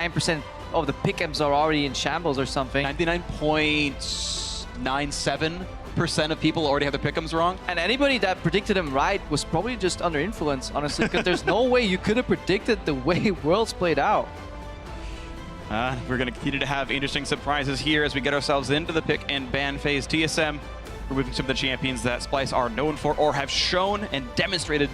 9% of the pick'ems are already in shambles or something. 99.97% of people already have their pick'ems wrong. And anybody that predicted him right was probably just under influence, honestly, because there's no way you could have predicted the way Worlds played out. We're going to continue to have interesting surprises here as we get ourselves into the pick and ban phase. TSM removing some of the champions that Splyce are known for or have shown and demonstrated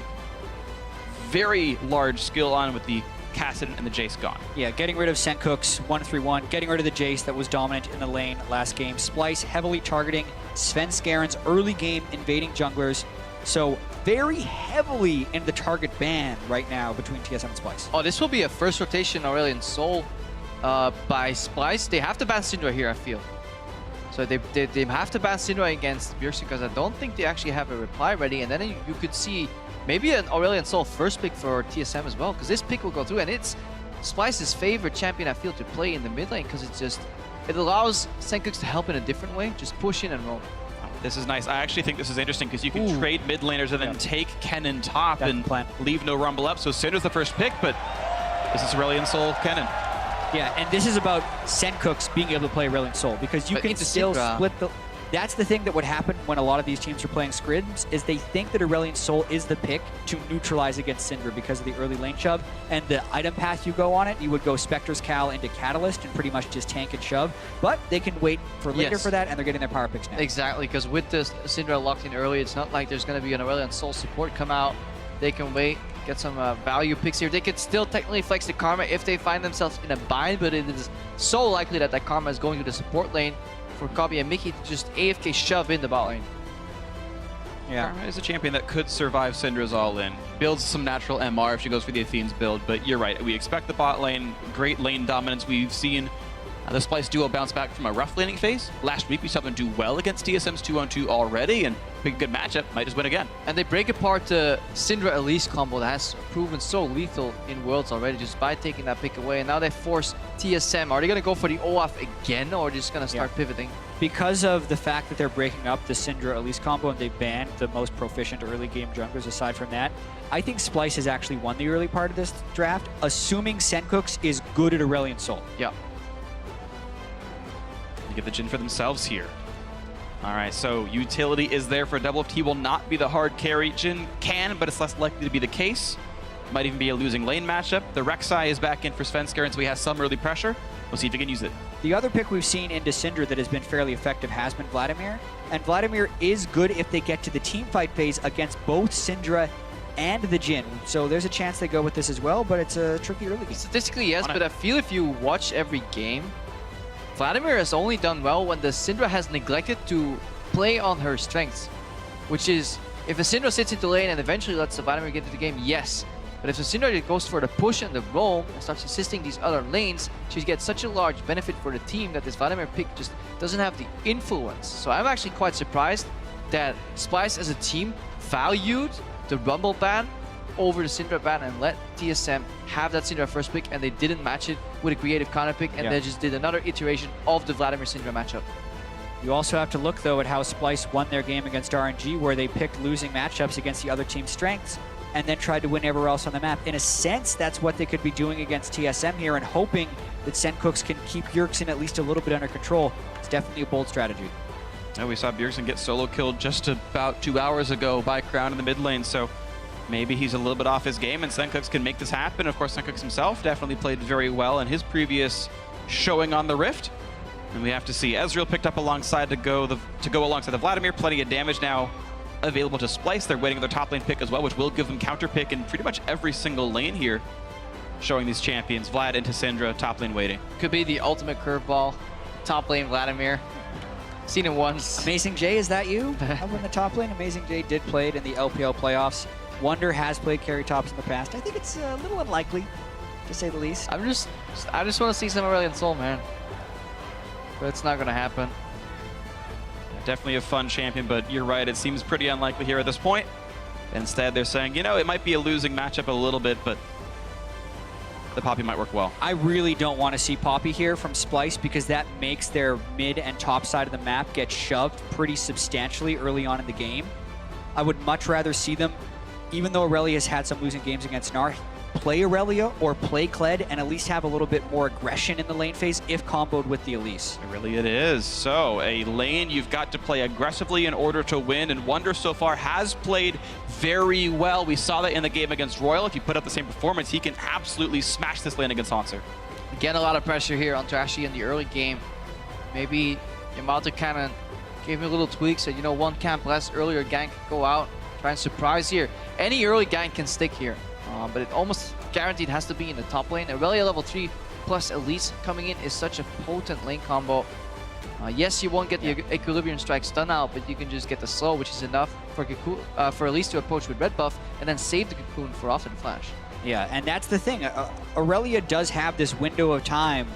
very large skill on, with the Kassadin and the Jace gone. Yeah, getting rid of Sencux 1-3-1, getting rid of the Jace that was dominant in the lane last game. Splyce heavily targeting Svenskeren's early game invading junglers. So very heavily in the target ban right now between TSM and Splyce. Oh, this will be a first rotation Aurelion Sol by Splyce. They have to ban Syndra here, I feel. So they have to ban Syndra against Bjergsen, because I don't think they actually have a reply ready. And then you could see maybe an Aurelion Sol first pick for TSM as well, because this pick will go through. And it's Splyce's favorite champion, I feel, to play in the mid lane, because it allows Sencux to help in a different way. Just push in and roll. This is nice. I actually think this is interesting because you can trade mid laners and then take Kennen top and leave no rumble up. So Syndra's the first pick, but this is Aurelion Sol Kennen. Yeah, and this is about Sencux being able to play Aurelion Sol, because you can still split the... That's the thing that would happen when a lot of these teams are playing scrims, is they think that Aurelion Sol is the pick to neutralize against Syndra because of the early lane shove. And the item path you go on it, you would go Spectre's Cal into Catalyst and pretty much just tank and shove. But they can wait for later for that, and they're getting their power picks now. Exactly, because with the Syndra locked in early, it's not like there's going to be an Aurelion Sol support come out. They can wait, get some value picks here. They could still technically flex the Karma if they find themselves in a bind, but it is so likely that Karma is going to the support lane for Kobbe and Mikyx to just AFK shove in the bot lane. Yeah, Karma is a champion that could survive Syndra's all-in. Builds some natural MR if she goes for the Athene's build, but you're right. We expect the bot lane, great lane dominance. We've seen the Splyce duo bounce back from a rough laning phase. Last week we saw them do well against TSM's 2-on-2 already, and pick a good matchup, might just win again. And they break apart the Syndra Elise combo that has proven so lethal in Worlds already just by taking that pick away. And now they force TSM. Are they going to go for the OAF again, or just going to start pivoting? Because of the fact that they're breaking up the Syndra Elise combo and they banned the most proficient early game junglers aside from that, I think Splyce has actually won the early part of this draft, assuming Sencux is good at Aurelion Sol. Yeah. Get the Jhin for themselves here. All right, so utility is there for DoubleLift. He will not be the hard carry. Jhin can, but it's less likely to be the case. Might even be a losing lane matchup. The RekSai is back in for Svenskeren, so he has some early pressure. We'll see if he can use it. The other pick we've seen into Syndra that has been fairly effective has been Vladimir. And Vladimir is good if they get to the team fight phase against both Syndra and the Jhin. So there's a chance they go with this as well, but it's a tricky early game. Statistically, yes, but I feel if you watch every game, Vladimir has only done well when the Syndra has neglected to play on her strengths, which is if a Syndra sits into lane and eventually lets the Vladimir get into the game, yes. But if the Syndra goes for the push and the roll and starts assisting these other lanes, she gets such a large benefit for the team that this Vladimir pick just doesn't have the influence. So I'm actually quite surprised that Splyce as a team valued the Rumble ban over the Syndra ban and let TSM have that Syndra first pick, and they didn't match it with a creative counter pick, and they just did another iteration of the Vladimir Syndra matchup. You also have to look, though, at how Splyce won their game against RNG, where they picked losing matchups against the other team's strengths and then tried to win everywhere else on the map. In a sense, that's what they could be doing against TSM here, and hoping that Sencux can keep Bjergsen at least a little bit under control. It's definitely a bold strategy. And we saw Bjergsen get solo killed just about 2 hours ago by Crown in the mid lane, so maybe he's a little bit off his game and Sencux can make this happen. Of course, Sencux himself definitely played very well in his previous showing on the Rift. And we have to see Ezreal picked up alongside to go alongside the Vladimir. Plenty of damage now available to Splyce. They're waiting on their top lane pick as well, which will give them counter pick in pretty much every single lane here. Showing these champions, Vlad into Syndra, top lane waiting. Could be the ultimate curveball. Top lane Vladimir. Seen it once. Amazing J, is that you? Up in the top lane, Amazing J did play it in the LPL playoffs. Wunder has played carry tops in the past. I think it's a little unlikely, to say the least. I just want to see some Aurelion Sol, man. But it's not going to happen. Definitely a fun champion, but you're right, it seems pretty unlikely here at this point. Instead, they're saying, you know, it might be a losing matchup a little bit, but the Poppy might work well. I really don't want to see Poppy here from Splyce, because that makes their mid and top side of the map get shoved pretty substantially early on in the game. I would much rather see them, even though Irelia has had some losing games against Gnar, play Irelia or play Kled and at least have a little bit more aggression in the lane phase if comboed with the Elise. Really it is. So a lane you've got to play aggressively in order to win, and Wunder so far has played very well. We saw that in the game against Royal. If you put up the same performance, he can absolutely smash this lane against Hauntzer. Again, a lot of pressure here on Trashy in the early game. Maybe Yamato kind of gave me a little tweak, said, you know, one camp less earlier, gank could go out, try and surprise here. Any early gank can stick here, but it almost guaranteed has to be in the top lane. Irelia level 3 plus Elise coming in is such a potent lane combo. Yes, you won't get the Equilibrium Strike stun out, but you can just get the slow, which is enough for Elise to approach with red buff and then save the cocoon for often flash. Yeah, and that's the thing. Irelia does have this window of time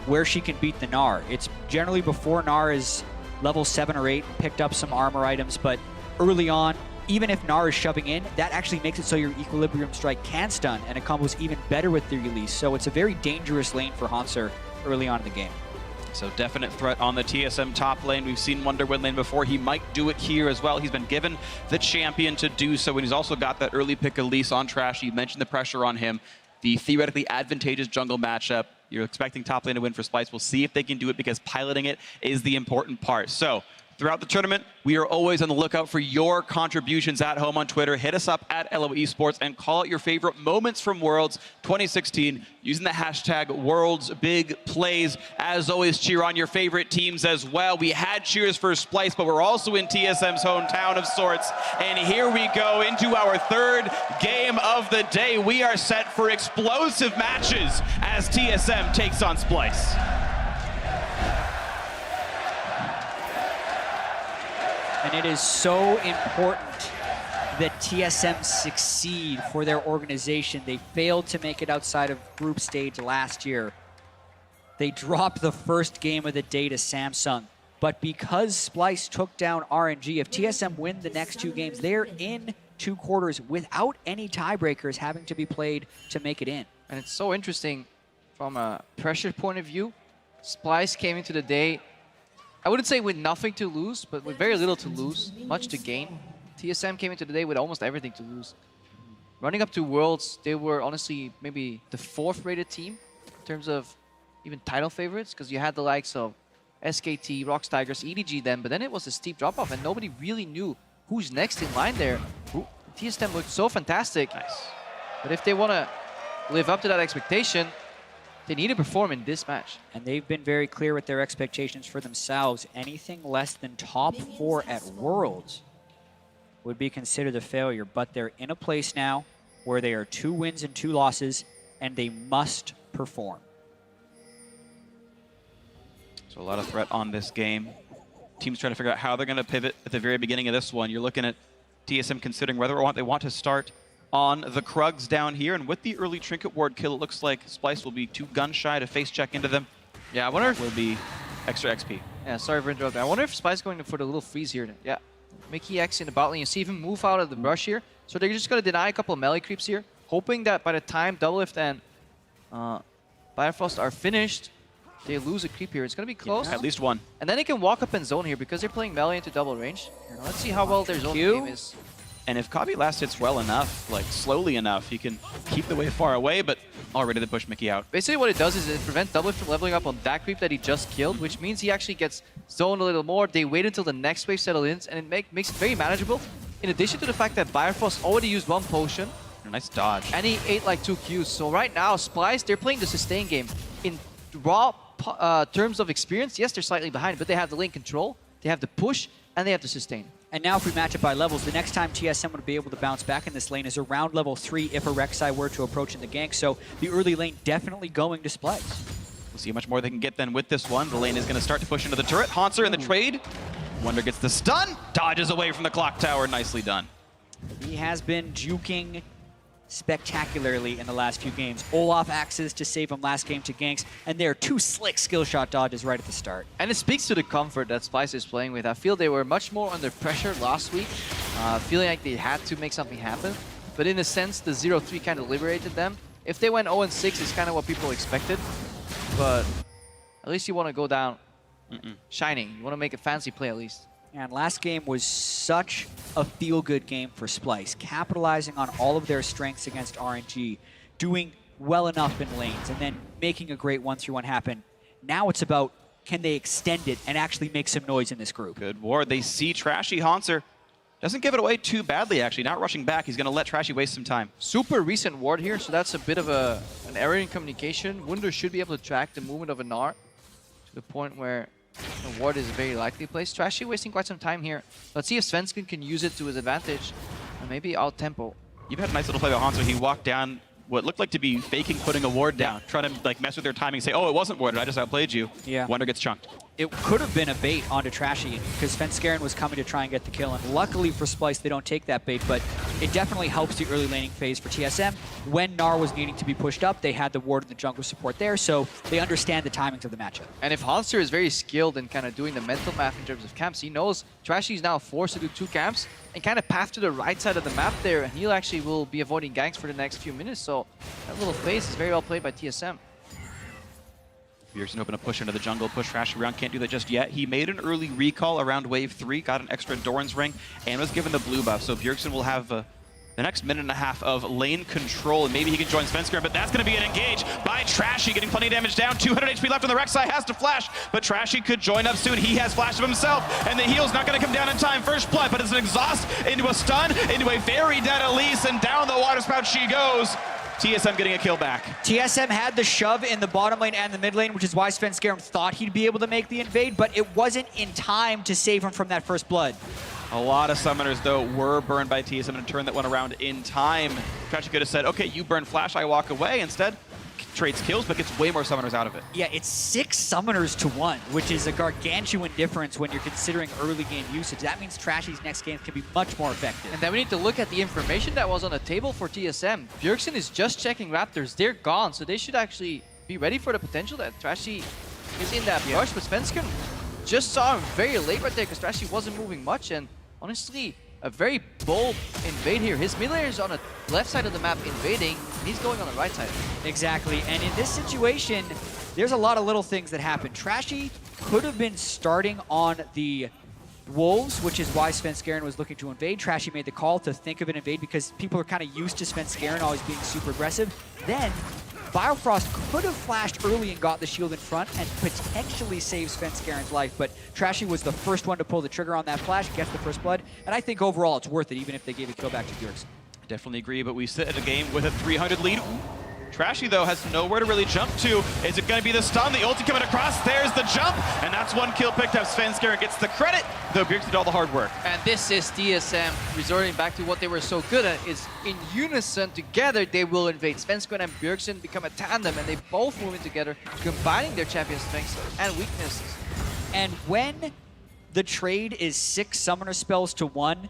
where she can beat the Gnar. It's generally before Gnar is level 7 or 8, picked up some armor items, but early on, even if Gnar is shoving in, that actually makes it so your Equilibrium Strike can stun, and it combos even better with the Elise. So it's a very dangerous lane for Hauntzer early on in the game. So definite threat on the TSM top lane. We've seen Wunder win lane before. He might do it here as well. He's been given the champion to do so, and he's also got that early pick Elise on Trashy. You mentioned the pressure on him. The theoretically advantageous jungle matchup. You're expecting top lane to win for Splyce. We'll see if they can do it because piloting it is the important part. So throughout the tournament, we are always on the lookout for your contributions at home on Twitter. Hit us up at LO Esports and call out your favorite moments from Worlds 2016 using the hashtag WorldsBigPlays. As always, cheer on your favorite teams as well. We had cheers for Splyce, but we're also in TSM's hometown of sorts. And here we go into our third game of the day. We are set for explosive matches as TSM takes on Splyce. And it is so important that TSM succeed for their organization. They failed to make it outside of group stage last year. They dropped the first game of the day to Samsung. But because Splyce took down RNG, if TSM win the next 2 games, they're in 2 quarters without any tiebreakers having to be played to make it in. And it's so interesting from a pressure point of view. Splyce came into the day, I wouldn't say with nothing to lose, but with very little to lose, much to gain. TSM came into the day with almost everything to lose. Running up to Worlds, they were honestly maybe the 4th rated team in terms of even title favorites, because you had the likes of SKT, Rox Tigers, EDG then, but then it was a steep drop-off and nobody really knew who's next in line there. TSM looked so fantastic. Nice. But if they want to live up to that expectation, they need to perform in this match. And they've been very clear with their expectations for themselves. Anything less than top 4 at Worlds would be considered a failure. But they're in a place now where they are 2 wins and 2 losses, and they must perform. So a lot of threat on this game. Teams trying to figure out how they're going to pivot at the very beginning of this one. You're looking at TSM considering whether or not they want to start on the Krugs down here, and with the early Trinket Ward kill, it looks like Splyce will be 2 gun shy to face check into them. Yeah, I wonder if... will be extra XP. Yeah, sorry for interrupting. I wonder if Splyce going for the little freeze here. Yeah, Mikyx in the bot lane. You see him move out of the brush here. So they're just going to deny a couple of melee creeps here, hoping that by the time DoubleLift and Biofrost are finished, they lose a creep here. It's going to be close. Yeah, at least 1. And then they can walk up and zone here because they're playing melee into double range. Let's see how well their zone game is. And if Kobbe last hits well enough, like slowly enough, he can keep the wave far away, but already they push Mickey out. Basically what it does is it prevents DoubleLift from leveling up on that creep that he just killed, which means he actually gets zoned a little more. They wait until the next wave settles in, and it makes it very manageable. In addition to the fact that Biofrost already used 1 potion. Nice dodge. And he ate like 2 Qs. So right now, Splyce, they're playing the sustain game. In raw terms of experience, yes, they're slightly behind, but they have the lane control, they have the push, and they have the sustain. And now if we match it by levels, the next time TSM would be able to bounce back in this lane is around level 3 if a RekSai were to approach in the gank. So the early lane definitely going to Splyce. We'll see how much more they can get then with this one. The lane is going to start to push into the turret. Hauntzer in the trade. Wunder gets the stun. Dodges away from the clock tower. Nicely done. He has been juking spectacularly in the last few games. Olaf axes to save him last game to ganks, and there are 2 slick skill shot dodges right at the start. And it speaks to the comfort that Splyce is playing with. I feel they were much more under pressure last week, feeling like they had to make something happen. But in a sense, the 0-3 kind of liberated them. If they went 0-6, it's kind of what people expected. But at least you want to go down shining. You want to make a fancy play at least. And last game was such a feel-good game for Splyce, capitalizing on all of their strengths against RNG. doing well enough in lanes and then making a great 1-3-1 happen. Now it's about, can they extend it and actually make some noise in this group? Good ward. They see Trashy. Hauntzer doesn't give it away too badly, actually. Not rushing back. He's going to let Trashy waste some time. Super recent ward here, so that's a bit of an error in communication. Wunder should be able to track the movement of a Gnar to the point where the ward is very likely placed. Trashy wasting quite some time here. Let's see if Svenskeren can use it to his advantage and maybe out-tempo. You've had a nice little play by Hauntzer. He walked down what looked like to be faking putting a ward down, trying to like mess with their timing, say, oh, it wasn't warded, I just outplayed you. Yeah. Wunder gets chunked. It could have been a bait onto Trashy because Svenskeren was coming to try and get the kill, and luckily for Splyce, they don't take that bait, but it definitely helps the early laning phase for TSM. When Gnar was needing to be pushed up, they had the ward and the jungle support there, so they understand the timings of the matchup. And if Hauntzer is very skilled in kind of doing the mental math in terms of camps, he knows Trashy is now forced to do 2 camps and kind of path to the right side of the map there, and he'll actually will be avoiding ganks for the next few minutes, so that little phase is very well played by TSM. Bjergsen open a push into the jungle, push Trashy around, can't do that just yet. He made an early recall around wave 3, got an extra Doran's ring, and was given the blue buff. So Bjergsen will have the next minute and a half of lane control, and maybe he can join Svenskeren, but that's going to be an engage by Trashy, getting plenty of damage down. 200 HP left on the RekSai, has to flash, but Trashy could join up soon. He has flash of himself, and the heal's not going to come down in time. First blood, but it's an exhaust into a stun, into a very dead Elise, and down the water spout she goes. TSM getting a kill back. TSM had the shove in the bottom lane and the mid lane, which is why Svenskeren thought he'd be able to make the invade, but it wasn't in time to save him from that first blood. A lot of summoners, though, were burned by TSM in a turn that went around in time. Trashy could have said, okay, you burn flash, I walk away. Instead, trades kills, but gets way more summoners out of it. Yeah, it's 6 summoners to 1, which is a gargantuan difference when you're considering early game usage. That means Trashy's next games can be much more effective. And then we need to look at the information that was on the table for TSM. Bjergsen is just checking Raptors. They're gone, so they should actually be ready for the potential that Trashy is in that rush. But Svenskeren just saw him very late right there because Trashy wasn't moving much. And honestly, a very bold invade here. His mid laner is on the left side of the map invading, and he's going on the right side. Exactly, and in this situation, there's a lot of little things that happen. Trashy could have been starting on the Wolves, which is why Svenskeren was looking to invade. Trashy made the call to think of an invade because people are kind of used to Svenskeren always being super aggressive. Then, Biofrost could have flashed early and got the shield in front and potentially saved Svenskeren's life, but Trashy was the first one to pull the trigger on that flash, gets the first blood, and I think overall it's worth it, even if they gave a kill back to Bjergsen. Definitely agree, but we sit at a game with a 300 lead. Trashy, though, has nowhere to really jump to. Is it going to be the stun? The ulti coming across. There's the jump, and that's 1 kill picked up. Svenskeren gets the credit, though Bjergsen did all the hard work. And this is TSM resorting back to what they were so good at, is in unison together they will invade. Svenskeren and Bjergsen become a tandem, and they both move in together, combining their champion strengths and weaknesses. And when the trade is 6 summoner spells to 1,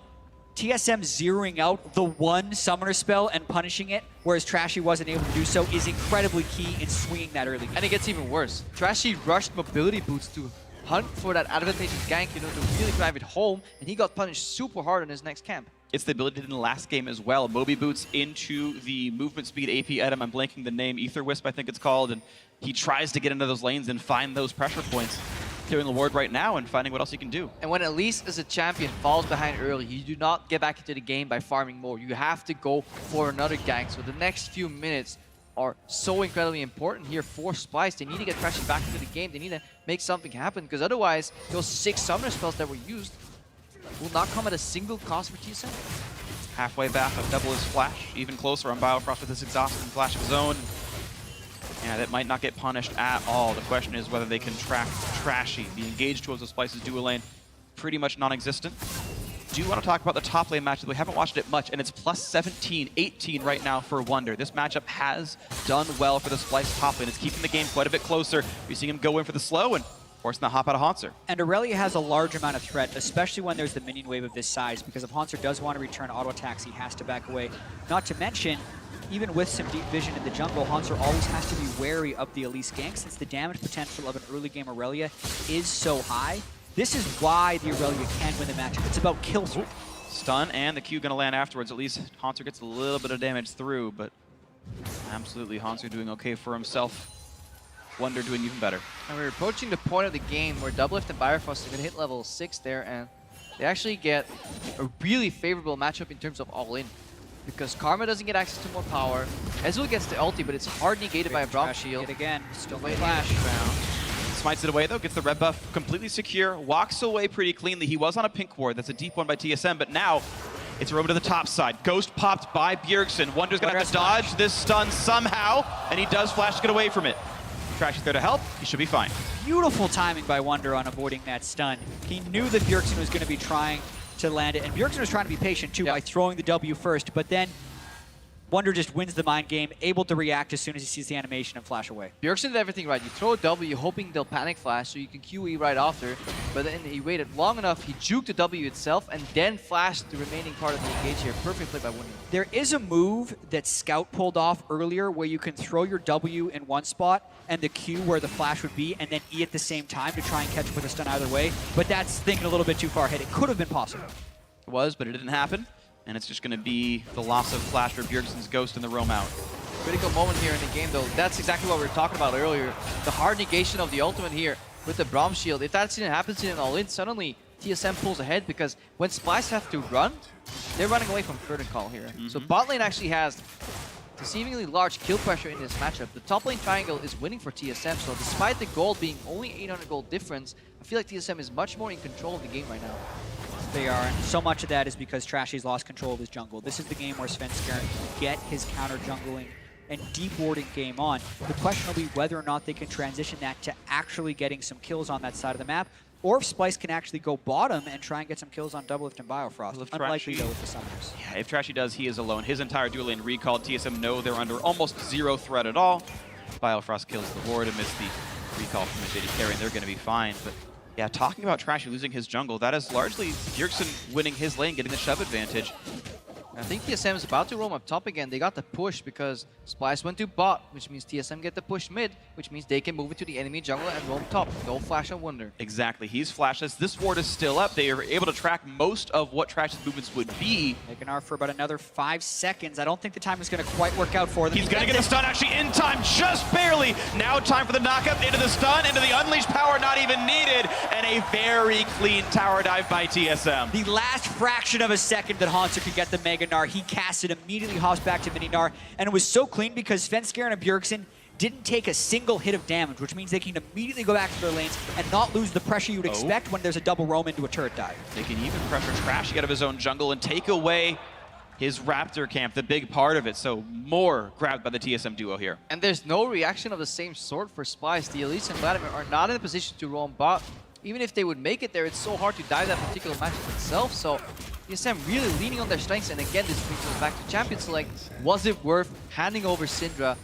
TSM zeroing out the 1 summoner spell and punishing it, whereas Trashy wasn't able to do so, is incredibly key in swinging that early game. And it gets even worse. Trashy rushed mobility boots to hunt for that advantageous gank, you know, to really drive it home, and he got punished super hard in his next camp. It's the ability in the last game as well. Moby boots into the movement speed AP item. I'm blanking the name, Ether Wisp I think it's called, and he tries to get into those lanes and find those pressure points. Clearing the ward right now and finding what else he can do. And when Elise as a champion falls behind early, you do not get back into the game by farming more. You have to go for another gank. So the next few minutes are so incredibly important here for Splyce. They need to get Trashy back into the game. They need to make something happen, because otherwise those 6 summoner spells that were used will not come at a single cost for TSM. Halfway back of double his flash, even closer on Biofrost with his exhaust and flash of his own. Yeah, that might not get punished at all. The question is whether they can track Trashy. The engage towards the Splyce's dual lane, pretty much non-existent. Do want to talk about the top lane match. We haven't watched it much, and it's plus 17, 18 right now for Wunder. This matchup has done well for the Splyce top lane. It's keeping the game quite a bit closer. We're seeing him go in for the slow and forcing the hop out of Hauntzer. And Irelia has a large amount of threat, especially when there's the minion wave of this size, because if Hauntzer does want to return auto attacks, he has to back away. Not to mention, even with some deep vision in the jungle, Hauntzer always has to be wary of the Elise gank, since the damage potential of an early game Irelia is so high. This is why the Irelia can win the matchup. It's about kill through. Stun, and the Q gonna land afterwards. At least Hauntzer gets a little bit of damage through, but absolutely Hauntzer doing okay for himself. Wunder doing even better. And we're approaching the point of the game where DoubleLift and Biofrost are going to hit level 6 there, and they actually get a really favorable matchup in terms of all-in. because Karma doesn't get access to more power. Ezreal gets the ulti, but it's hard negated by a Braum shield. Again, still no Flash. Smites it away though, gets the red buff completely secure, walks away pretty cleanly. He was on a pink ward, that's a deep one by TSM, but now it's over to the top side. Ghost popped by Bjergsen. Wunder's gonna have to dodge this stun somehow, and he does flash to get away from it. Trashy's there to help, he should be fine. Beautiful timing by Wunder on avoiding that stun. He knew that Bjergsen was gonna be trying to land it, and Bjergsen was trying to be patient too by throwing the W first, but then Wunder just wins the mind game, able to react as soon as he sees the animation and flash away. Bjergsen did everything right. You throw a W, hoping they'll panic flash so you can QE right after, but then he waited long enough, he juked the W itself, and then flashed the remaining part of the engage here. Perfect play by Wunder. There is a move that Scout pulled off earlier where you can throw your W in one spot and the Q where the flash would be, and then E at the same time to try and catch with a stun either way, but that's thinking a little bit too far ahead. It could have been possible. It was, but it didn't happen. And it's just going to be the loss of Flash for Bjergsen's Ghost in the roam out. Critical moment here in the game, though. That's exactly what we were talking about earlier. The hard negation of the ultimate here with the Braum shield. If that didn't happen to an all-in, suddenly TSM pulls ahead because when Splyce have to run, they're running away from curtain call here. So bot lane actually has deceivingly large kill pressure in this matchup. The top lane triangle is winning for TSM, so despite the gold being only 800 gold difference, I feel like TSM is much more in control of the game right now. They are, and so much of that is because Trashy's lost control of his jungle. This is the game where Svenskeren can get his counter jungling and deep warding game on. The question will be whether or not they can transition that to actually getting some kills on that side of the map, or if Splyce can actually go bottom and try and get some kills on DoubleLift and Biofrost. Unlikely though with the summoners. Yeah, if Trashy does, he is alone. His entire dual lane recalled. TSM know they're under almost zero threat at all. Biofrost kills the ward amidst the recall from his AD carry, and they're going to be fine. But yeah, talking about Trashy losing his jungle, that is largely Bjergsen winning his lane, getting the shove advantage. I think TSM is about to roam up top again. They got the push because Splyce went to bot, which means TSM get the push mid, which means they can move into the enemy jungle and roam top. No flash on Wunder. Exactly, he's flashless. This ward is still up. They are able to track most of what Trashy's movements would be. Gnar for about another 5 seconds. I don't think the time is going to quite work out for them. He's going to get the stun actually in time, just barely. Now time for the knockup into the stun, into the unleashed power, not even needed, and a very clean tower dive by TSM. The last fraction of a second that Hauntzer could get the Mega Gnar, he cast it, immediately hops back to Mini Gnar, and it was so clean because Svenskeren and Bjergsen didn't take a single hit of damage, which means they can immediately go back to their lanes and not lose the pressure you would expect when there's a double roam into a turret dive. They can even pressure Trashy out of his own jungle and take away his Raptor camp, the big part of it. So more grabbed by the TSM duo here. And there's no reaction of the same sort for Splyce. The Elise and Vladimir are not in a position to roam bot. Even if they would make it there, it's so hard to dive that particular matchup itself. So TSM really leaning on their strengths, and again, this brings us back to Champion Select. Was it worth handing over Syndra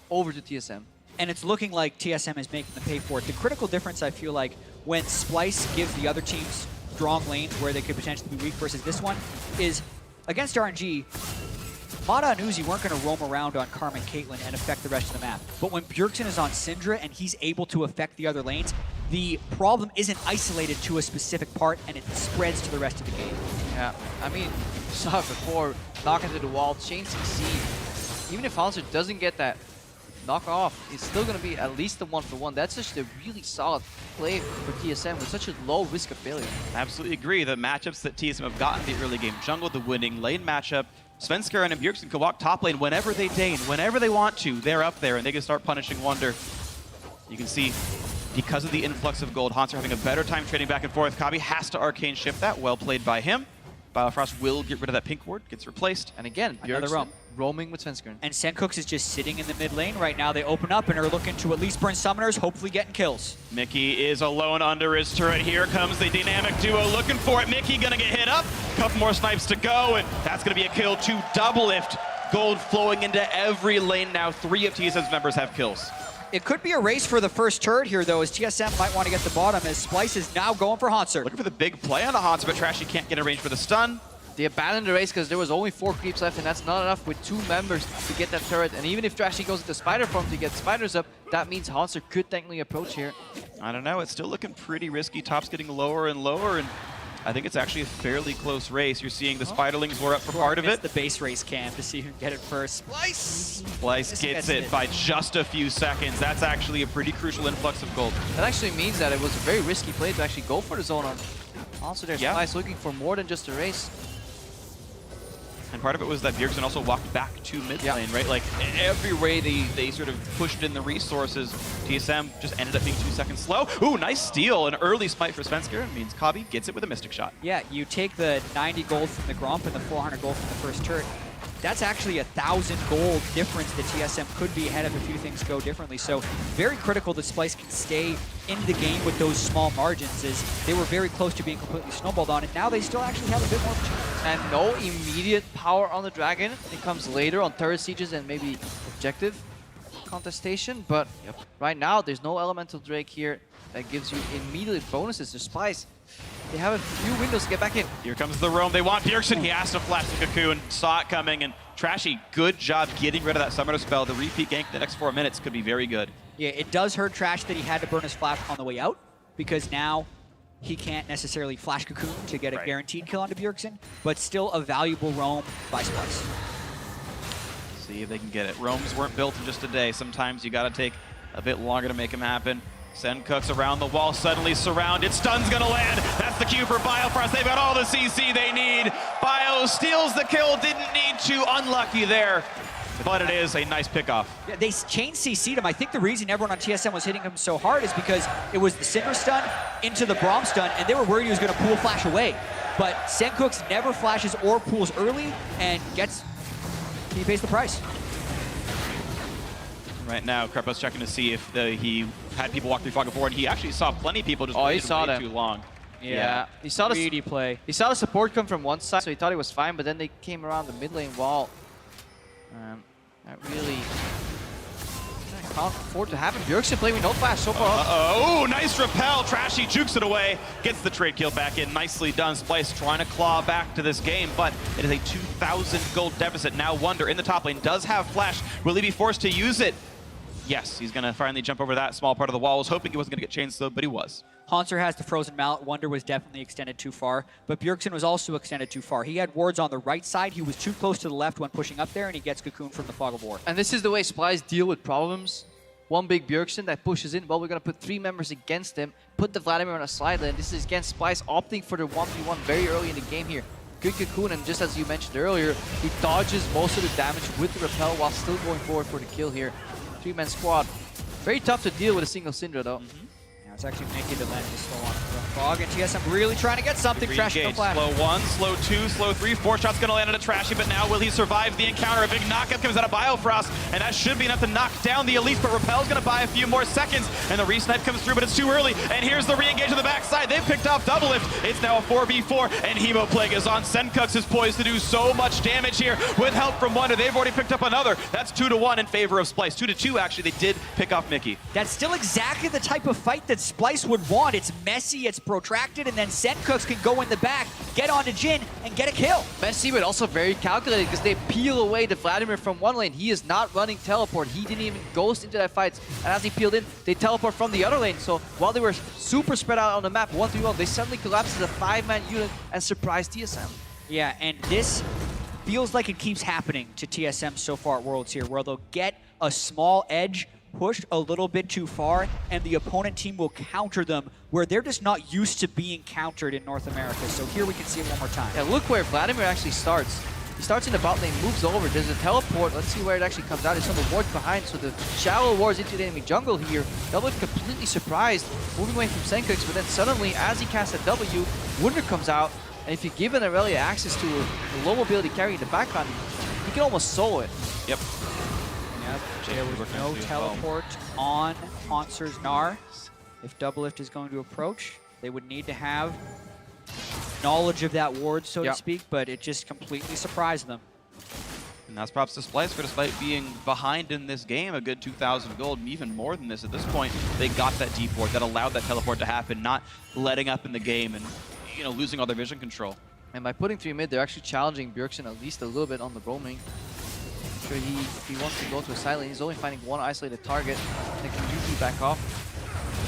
over to TSM? And it's looking like TSM is making them pay for it. The critical difference, I feel like, when Splyce gives the other teams strong lanes where they could potentially be weak versus this one, is against RNG, Mata and Uzi weren't going to roam around on Karma and Caitlyn and affect the rest of the map. But when Bjergsen is on Syndra and he's able to affect the other lanes, the problem isn't isolated to a specific part and it spreads to the rest of the game. Yeah, I mean, you saw it before, knock into the wall, chain succeed. Even if Hauntzer doesn't get that knock off, it's still going to be at least the 1-for-1. That's just a really solid play for TSM with such a low risk of failure. Absolutely agree. The matchups that TSM have gotten the early game jungle, the winning lane matchup, Svenskeren and Bjergsen can walk top lane whenever they deign, whenever they want to. They're up there and they can start punishing Wunder. You can see, because of the influx of gold, Hauntzer having a better time trading back and forth. Kobbe has to arcane shift that. Well played by him. Biofrost will get rid of that pink ward, gets replaced. And again, Bjergsen roaming with Svenskeren. And Sencux is just sitting in the mid lane right now. They open up and are looking to at least burn summoners, hopefully getting kills. Mikyx is alone under his turret. Here comes the dynamic duo looking for it. Mikyx gonna get hit up. Couple more snipes to go, and that's gonna be a kill to DoubleLift. Gold flowing into every lane now. 3 of TSM's members have kills. It could be a race for the first turret here, though, as TSM might want to get the bottom, as Splyce is now going for Hauntzer. Looking for the big play on the Hauntzer, but Trashy can't get in range for the stun. They abandoned the race because there was only 4 creeps left, and that's not enough with 2 members to get that turret. And even if Trashy goes into spider form to get spiders up, that means Hauntzer could technically approach here. I don't know, it's still looking pretty risky. Top's getting lower and lower, and I think it's actually a fairly close race. You're seeing the Spiderlings were up for part of it. The base race cam to see who can get it first. Splyce gets it by just a few seconds. That's actually a pretty crucial influx of gold. That actually means that it was a very risky play to actually go for the zone on. Also there's Splyce looking for more than just a race. And part of it was that Bjergsen also walked back to mid lane, right? Like, every way they sort of pushed in the resources, TSM just ended up being 2 seconds slow. Ooh, nice steal. An early smite for Svenskeren means Kobbe gets it with a Mystic shot. Yeah, you take the 90 gold from the Gromp and the 400 gold from the first turret. That's actually 1,000 gold difference that TSM could be ahead of if a few things go differently. So very critical that Splyce can stay in the game with those small margins, as they were very close to being completely snowballed on, and now they still actually have a bit more of a chance. And no immediate power on the Dragon. It comes later on turret sieges and maybe objective contestation. But right now, there's no Elemental Drake here that gives you immediate bonuses to Splyce. They have a few windows to get back in. Here comes the roam. They want Bjergsen. He has to flash the Cocoon. Saw it coming. And Trashy, good job getting rid of that Summoner spell. The repeat gank the next 4 minutes could be very good. Yeah, it does hurt Trash that he had to burn his flash on the way out, because now he can't necessarily flash Cocoon to get a guaranteed kill onto Bjergsen, but still a valuable roam by Splyce. See if they can get it. Roams weren't built in just a day. Sometimes you got to take a bit longer to make them happen. Sencux around the wall, suddenly surrounded. Stun's gonna land. That's the cue for Biofrost. They've got all the CC they need. Bio steals the kill, didn't need to. Unlucky there, but it is a nice pickoff. Yeah, they chain CC'd him. I think the reason everyone on TSM was hitting him so hard is because it was the Syndra stun into the Braum stun, and they were worried he was gonna pool flash away. But Sencux never flashes or pools early and he pays the price. Right now, Krepo's checking to see if he had people walk through fog before, and he actually saw plenty of people just waited way too long. Yeah. He saw the play. He saw the support come from one side, so he thought he was fine, but then they came around the mid lane wall. That really can't afford to happen. Bjergsen playing with no flash so far. Oh, nice repel. Trashy jukes it away. Gets the trade kill back in. Nicely done. Splyce trying to claw back to this game, but it is a 2,000 gold deficit. Now Wunder in the top lane does have flash. Will he be forced to use it? Yes, he's going to finally jump over that small part of the wall. I was hoping he wasn't going to get chain slowed, but he was. Hauntzer has the frozen mallet. Wunder was definitely extended too far, but Bjergsen was also extended too far. He had wards on the right side. He was too close to the left when pushing up there, and he gets Cocoon from the fog of war. And this is the way Splyce deal with problems. One big Bjergsen that pushes in. Well, we're going to put 3 members against him, put the Vladimir on a slide lane. This is against Splyce opting for the 1v1 very early in the game here. Good Cocoon, and just as you mentioned earlier, he dodges most of the damage with the repel while still going forward for the kill here. 3-man squad. Very tough to deal with a single Syndra, though. Yeah, it's actually Mikyx to land this slow on the fog, and TSM really trying to get something. Trashy no flash. Slow 1, slow 2, slow 3. 4 shots going to land on a Trashy, but now will he survive the encounter? A big knockup comes out of Biofrost, and that should be enough to knock down the Elise, but Repel's going to buy a few more seconds, and the re-snipe comes through, but it's too early. And here's the re-engage on the backside. They've picked off DoubleLift. It's now a 4v4, and Hemoplague is on. Sencux is poised to do so much damage here with help from Wunder. They've already picked up another. That's 2-1 in favor of Splyce. 2-2, actually. They did pick off Mikyx. That's still exactly the type of fight that Splyce would want. It's messy, it's protracted, and then Sencux can go in the back, get onto Jhin, and get a kill. Messy, but also very calculated because they peel away the Vladimir from one lane. He is not running teleport. He didn't even ghost into that fight. And as he peeled in, they teleport from the other lane. So while they were super spread out on the map, 1-3-1, they suddenly collapsed as a 5-man unit and surprised TSM. Yeah, and this feels like it keeps happening to TSM so far at Worlds here, where they'll get a small edge, pushed a little bit too far, and the opponent team will counter them where they're just not used to being countered in North America. So here we can see it one more time. Yeah, look where Vladimir actually starts. He starts in the bot lane, moves over, there's a teleport. Let's see where it actually comes out. There's some wards behind, so the shallow wards into the enemy jungle here. DoubleLift completely surprised, moving away from Sencux, but then suddenly, as he casts a W, Wunder comes out, and if you give an Irelia access to a low mobility carry in the background, you can almost solo it. Yep. There was no teleport on Hauntzer's Gnar. If DoubleLift is going to approach, they would need to have knowledge of that ward, so to speak, but it just completely surprised them. And that's props to Splyce for, despite being behind in this game, a good 2,000 gold, even more than this at this point. They got that deep ward that allowed that teleport to happen, not letting up in the game and, you know, losing all their vision control. And by putting 3 mid, they're actually challenging Bjergsen at least a little bit on the roaming. Sure, if he wants to go to a side lane, he's only finding one isolated target that can usually back off.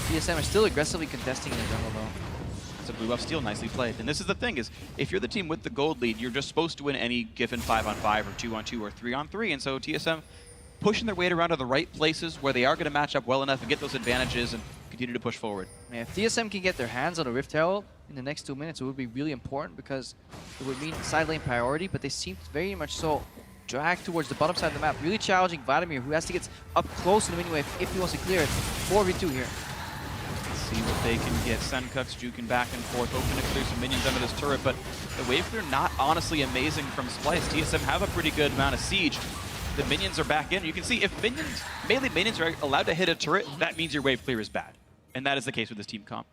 TSM are still aggressively contesting in the jungle, though. It's a blue buff steal, nicely played. And this is the thing, is if you're the team with the gold lead, you're just supposed to win any given 5-on-5 or 2-on-2 or 3-on-3. And so TSM pushing their weight around to the right places where they are going to match up well enough and get those advantages and continue to push forward. Yeah, if TSM can get their hands on a Rift Herald, in the next 2 minutes, it would be really important because it would mean side lane priority, but they seem very much so dragged towards the bottom side of the map, really challenging Vladimir, who has to get up close in the mini wave if he wants to clear it. 4v2 here. Let's see what they can get. Sencux juking back and forth, hoping to clear some minions under this turret, but the wave clear not honestly amazing from Splyce. TSM have a pretty good amount of siege. The minions are back in. You can see if melee minions are allowed to hit a turret, that means your wave clear is bad. And that is the case with this team comp.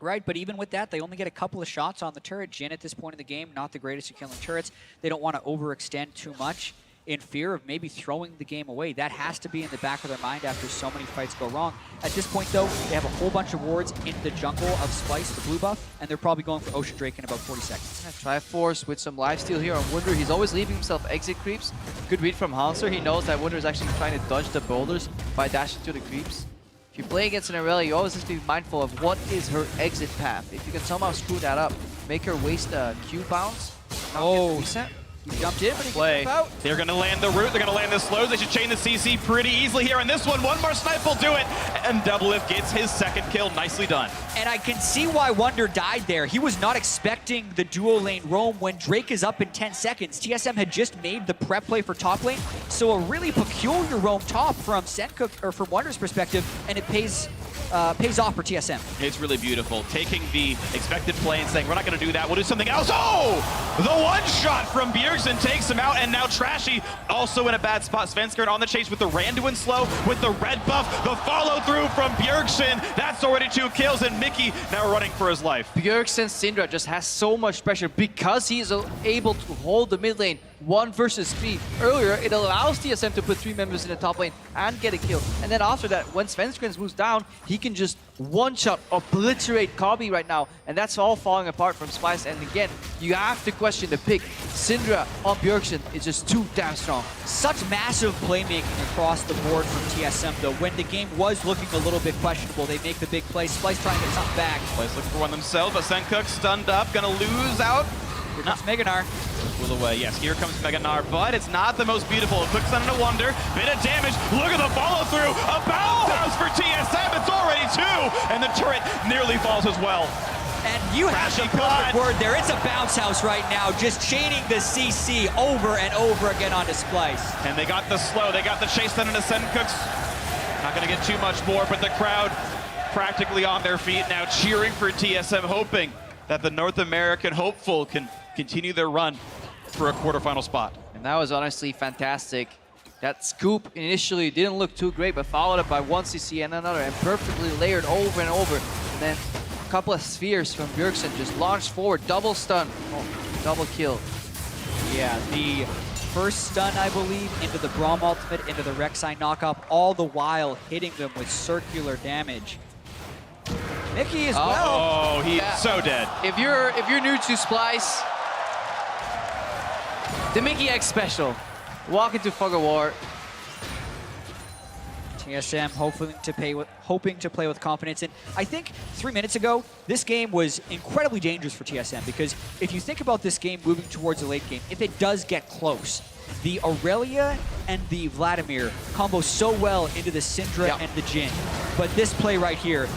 Right, but even with that, they only get a couple of shots on the turret. Jhin at this point in the game, not the greatest at killing turrets. They don't want to overextend too much in fear of maybe throwing the game away. That has to be in the back of their mind after so many fights go wrong. At this point, though, they have a whole bunch of wards in the jungle of Splyce, the blue buff, and they're probably going for Ocean Drake in about 40 seconds. Triforce with some lifesteal here on Wunder. He's always leaving himself exit creeps. Good read from Hauntzer. He knows that Wunder is actually trying to dodge the boulders by dashing to the creeps. If you play against an Irelia, you always have to be mindful of what is her exit path. If you can somehow screw that up, make her waste a Q bounce, reset. He jumped in, but he play. can jump out. They're going to land the root. They're going to land the slows. They should chain the CC pretty easily here. And this one more snipe will do it. And DoubleLift gets his second kill. Nicely done. And I can see why Wunder died there. He was not expecting the duo lane roam when Drake is up in 10 seconds. TSM had just made the prep play for top lane. So a really peculiar roam top from Sencux, or from Wunder's perspective, and it pays off for TSM. It's really beautiful. Taking the expected play and saying, we're not going to do that, we'll do something else. Oh! The one shot from Bjergsen takes him out, and now Trashy also in a bad spot. Svenskeren on the chase with the Randuin slow, with the red buff, the follow through from Bjergsen. That's already 2 kills, and Mikyx now running for his life. Bjergsen's Syndra just has so much pressure because he's able to hold the mid lane 1 versus 3. Earlier, it allows TSM to put 3 members in the top lane and get a kill. And then after that, when Svenskeren moves down, he can just one-shot obliterate Kobbe right now. And that's all falling apart from Splyce. And again, you have to question the pick. Syndra on Bjergsen is just too damn strong. Such massive playmaking across the board from TSM, though. When the game was looking a little bit questionable, they make the big play. Splyce trying to get something back. Splyce looking for one themselves, but Sencux stunned up, gonna lose out. Here comes Gnar. Pull away. Yes, here comes Gnar, but it's not the most beautiful. It clicks on a Wunder. Bit of damage. Look at the follow through. A bounce house for TSM. It's already 2, and the turret nearly falls as well. And you have the perfect word there. It's a bounce house right now, just chaining the CC over and over again onto Splyce. And they got the slow. They got the chase then into Sencux. Not going to get too much more, but the crowd practically on their feet now, cheering for TSM, hoping that the North American hopeful can continue their run for a quarterfinal spot. And that was honestly fantastic. That scoop initially didn't look too great, but followed up by 1 CC and another, and perfectly layered over and over. And then a couple of spheres from Bjergsen just launched forward, double stun, double kill. Yeah, the first stun, I believe, into the Braum ultimate, into the RekSai knock-up, all the while hitting them with circular damage. Mikyx as well. Oh, he's so dead. If you're new to Splyce, the Mikyx special. Walk into Fog of War. TSM hoping to play with confidence. And I think 3 minutes ago, this game was incredibly dangerous for TSM, because if you think about this game moving towards the late game, if it does get close, the Irelia and the Vladimir combo so well into the Syndra and the Jhin. But this play right here,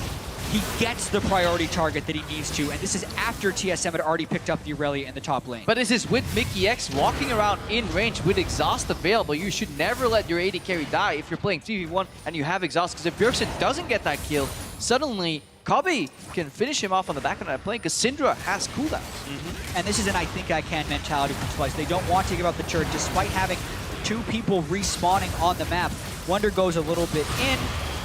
he gets the priority target that he needs to, and this is after TSM had already picked up the Irelia in the top lane. But this is with Mikyx walking around in range with exhaust available. You should never let your AD carry die if you're playing 3v1 and you have exhaust, because if Bjergsen doesn't get that kill, suddenly Kobbe can finish him off on the back of that plane, because Syndra has cooldowns. And this is an I think I can mentality from Splyce. They don't want to give up the turret despite having 2 people respawning on the map. Wunder goes a little bit in.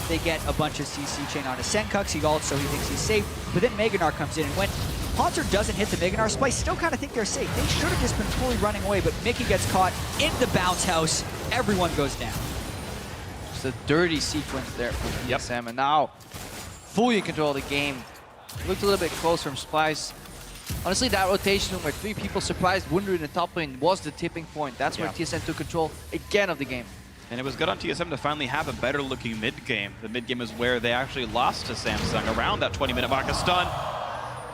They get a bunch of CC chain onto Sencux. He ults, so he thinks he's safe. But then Gnar comes in, and when Hauntzer doesn't hit the Gnar, Splyce still kind of think they're safe. They should have just been fully running away, but Mikyx gets caught in the bounce house. Everyone goes down. Just a dirty sequence there from TSM, and now fully in control of the game. Looked a little bit close from Splyce. Honestly, that rotation where 3 people surprised Wunder in the top lane was the tipping point. That's where TSM took control again of the game. And it was good on TSM to finally have a better looking mid-game. The mid-game is where they actually lost to Samsung around that 20-minute mark. A stun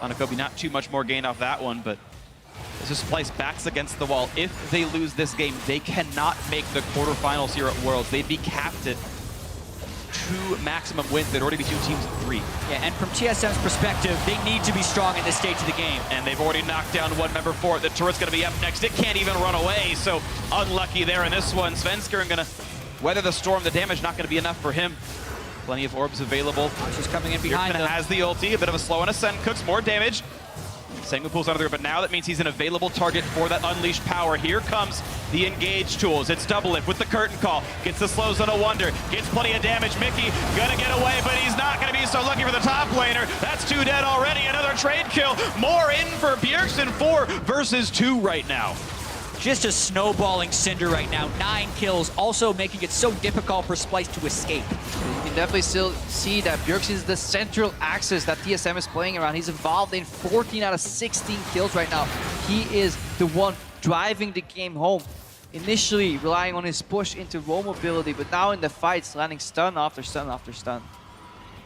on a Kobbe, not too much more gain off that one, but this is Splyce backs against the wall. If they lose this game, they cannot make the quarterfinals here at Worlds. They'd be capped at 2 maximum wins. There'd already be 2 teams of 3. Yeah, and from TSM's perspective, they need to be strong in this stage of the game. And they've already knocked down one member for it. The turret's going to be up next. It can't even run away, so unlucky there in this one. Svenskeren going to weather the storm. The damage not going to be enough for him. Plenty of orbs available. She's coming in behind him. Has the ulti, a bit of a slow on a Sencux, more damage. Sengu pulls under there, but now that means he's an available target for that unleashed power. Here comes the engage tools. It's DoubleLift with the curtain call. Gets the slows on a Wunder. Gets plenty of damage. Mikyx gonna get away, but he's not gonna be so lucky for the top laner. That's 2 dead already. Another trade kill. More in for Bjergsen. 4 versus 2 right now. Just a snowballing Syndra right now. 9 kills, also making it so difficult for Splyce to escape. You can definitely still see that Bjergsen is the central axis that TSM is playing around. He's involved in 14 out of 16 kills right now. He is the one driving the game home. Initially relying on his push into roam mobility, but now in the fights, landing stun after stun after stun.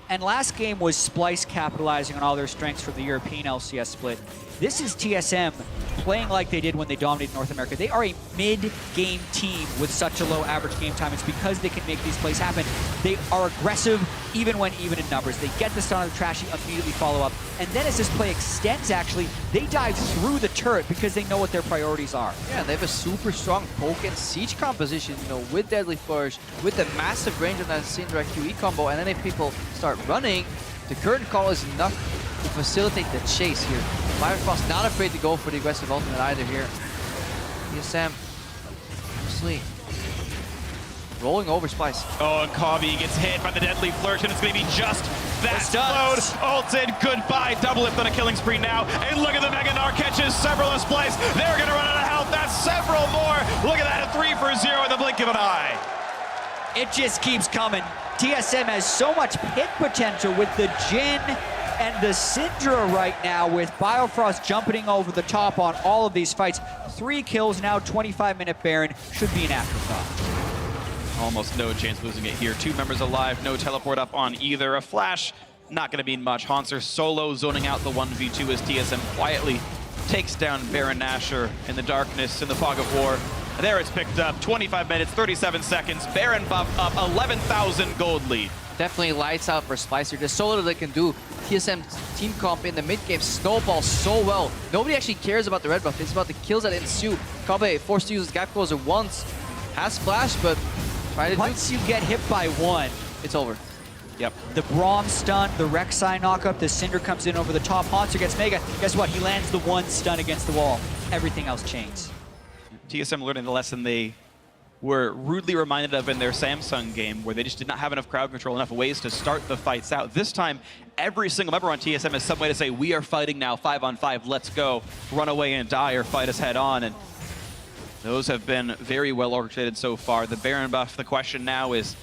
And last game was Splyce capitalizing on all their strengths for the European LCS split. This is TSM playing like they did when they dominated North America. They are a mid-game team with such a low average game time. It's because they can make these plays happen. They are aggressive even when even in numbers. They get the stun on the Trashy, immediately follow up. And then as this play extends, actually, they dive through the turret because they know what their priorities are. Yeah, they have a super strong poke and siege composition, you know, with Deadly Flourish, with the massive range on that Syndra QE combo. And then if people start running, the curtain call is enough to facilitate the chase here. Biofrost not afraid to go for the aggressive ultimate either here. TSM, mostly rolling over Splyce. Oh, and Kobbe gets hit by the Deadly Flourish, and it's going to be just that load. Ulted, goodbye. DoubleLift on a killing spree now. And look at the Mega Gnar catches several of Splyce. They're going to run out of health. That's several more. Look at that, a 3 for 0 in the blink of an eye. It just keeps coming. TSM has so much pit potential with the Jhin and the Syndra right now, with Biofrost jumping over the top on all of these fights. 3 kills now, 25-minute Baron. Should be an afterthought. Almost no chance losing it here. 2 members alive, no teleport up on either. A flash, not going to mean much. Hauntzer solo zoning out the 1v2 as TSM quietly takes down Baron Nashor in the darkness, in the fog of war. There it's picked up, 25 minutes, 37 seconds. Baron buff up, 11,000 gold lead. Definitely lights out for Splyce here. There's so little they can do. TSM's team comp in the mid game snowballs so well. Nobody actually cares about the red buff. It's about the kills that ensue. Kobbe forced to use his gap closer once. Has flash, but once you get hit by 1, it's over. Yep. The Braum stun, the RekSai knockup, the Syndra comes in over the top. Hauntzer gets Mega. Guess what? He lands the 1 stun against the wall. Everything else chains. TSM learning the lesson they were rudely reminded of in their Samsung game, where they just did not have enough crowd control, enough ways to start the fights out. This time, every single member on TSM has some way to say, we are fighting now, 5-on-5, let's go. Run away and die or fight us head on. And those have been very well orchestrated so far. The Baron buff, the question now is,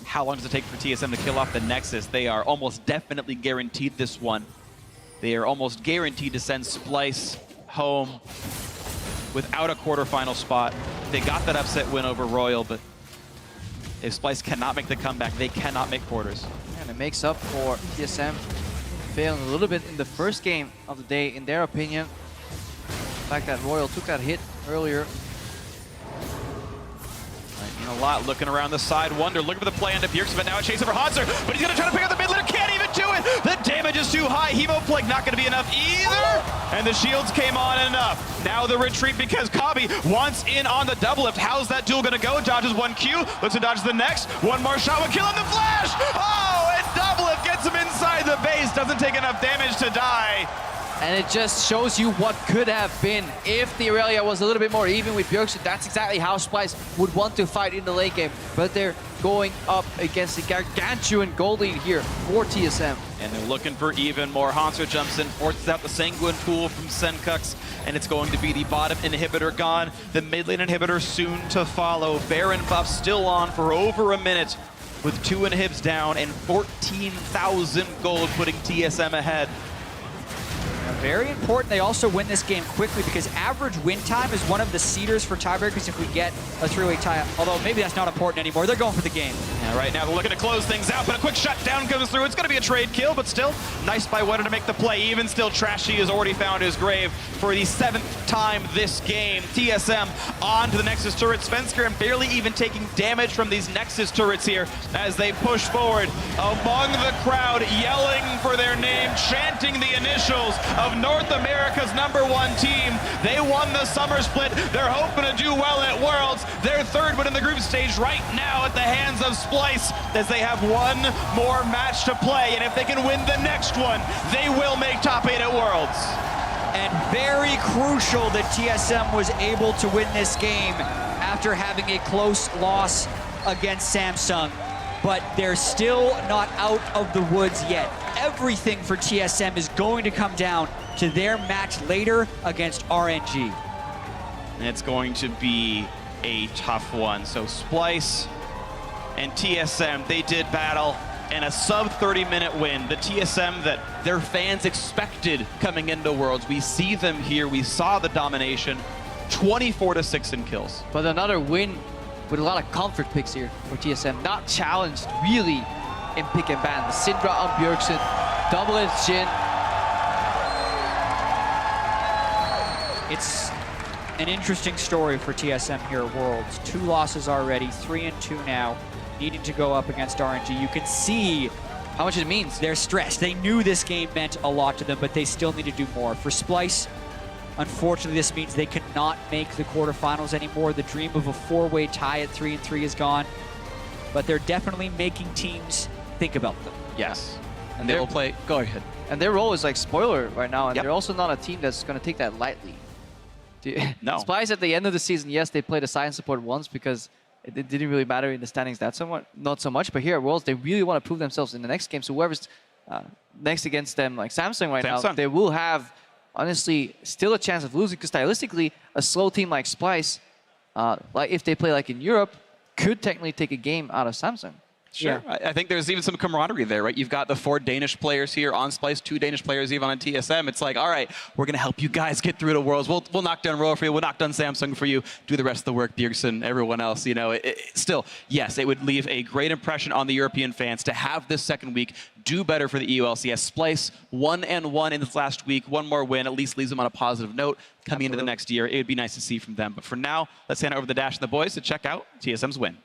how long does it take for TSM to kill off the Nexus? They are almost definitely guaranteed this one. They are almost guaranteed to send Splyce home without a quarterfinal spot. They got that upset win over Royal, but if Splyce cannot make the comeback, they cannot make quarters. And it makes up for TSM failing a little bit in the first game of the day, in their opinion. The fact that Royal took that hit earlier. A lot looking around the side. Wunder looking for the play into Bjergsen, but now a chase over Hauntzer, but he's going to try to pick up the mid laner. Can't even do it. The damage is too high. Hevo Plague not going to be enough either. And the shields came on enough. Now the retreat because Kobbe wants in on the DoubleLift. How's that duel going to go? Dodges 1 Q, looks to dodge the next. 1 more shot will kill him. The flash. Oh, and DoubleLift gets him inside the base. Doesn't take enough damage to die. And it just shows you what could have been if the Irelia was a little bit more even with Bjergsen. That's exactly how Splyce would want to fight in the late game. But they're going up against the gargantuan gold lead here for TSM. And they're looking for even more. Hauntzer jumps in, forces out the Sanguine Pool from Sencux, and it's going to be the bottom inhibitor gone. The mid lane inhibitor soon to follow. Baron buff still on for over a minute with 2 inhibs down and 14,000 gold, putting TSM ahead. Very important they also win this game quickly because average win time is one of the seeders for tiebreakers if we get a three-way tie. Although maybe that's not important anymore. They're going for the game. Yeah, right now they're looking to close things out, but a quick shutdown comes through. It's going to be a trade kill, but still nice by Wunder to make the play. Even still, Trashy has already found his grave for the 7th time this game. TSM on to the Nexus turret. Svenskeren barely even taking damage from these Nexus turrets here as they push forward among the crowd, yelling for their name, chanting the initials of North America's #1 team. They won the summer split. They're hoping to do well at Worlds. Their 3rd win in the group stage right now at the hands of Splyce as they have one more match to play. And if they can win the next one, they will make top 8 at Worlds. And very crucial that TSM was able to win this game after having a close loss against Samsung. But they're still not out of the woods yet. Everything for TSM is going to come down to their match later against RNG. And it's going to be a tough one. So Splyce and TSM, they did battle and a sub 30-minute win. The TSM that their fans expected coming into Worlds. We see them here. We saw the domination. 24-6 in kills. But another win with a lot of comfort picks here for TSM. Not challenged really in pick and ban. The Syndra on Bjergsen, DoubleLift Jhin. It's an interesting story for TSM here at Worlds. 2 losses already, 3-2 now, needing to go up against RNG. You can see how much it means. They're stressed. They knew this game meant a lot to them, but they still need to do more. For Splyce, unfortunately, this means they cannot make the quarterfinals anymore. The dream of a 4-way tie at 3-3 is gone, but they're definitely making teams think about them. Yes. And they will play. Go ahead. And their role is like spoiler right now, and Yep. they're also not a team that's going to take that lightly. No. Splyce at the end of the season, yes, they played a science support once because it didn't really matter in the standings that somewhat, not so much. But here at Worlds, they really want to prove themselves in the next game. So whoever's next against them, like Samsung right now, they will have, honestly, still a chance of losing because stylistically, a slow team like Splyce, like if they play like in Europe, could technically take a game out of Samsung. Sure. Yeah. I think there's even some camaraderie there, right? You've got the 4 Danish players here on Splyce, 2 Danish players even on TSM. It's like, all right, we're going to help you guys get through the Worlds. We'll knock down Royal for you. We'll knock down Samsung for you. Do the rest of the work, Bjergsen, everyone else. You know, still, yes, it would leave a great impression on the European fans to have this second week do better for the EULCS. Splyce 1-1 in this last week. One more win at least leaves them on a positive note coming into the next year. It would be nice to see from them. But for now, let's hand it over to the Dash and the boys to check out TSM's win.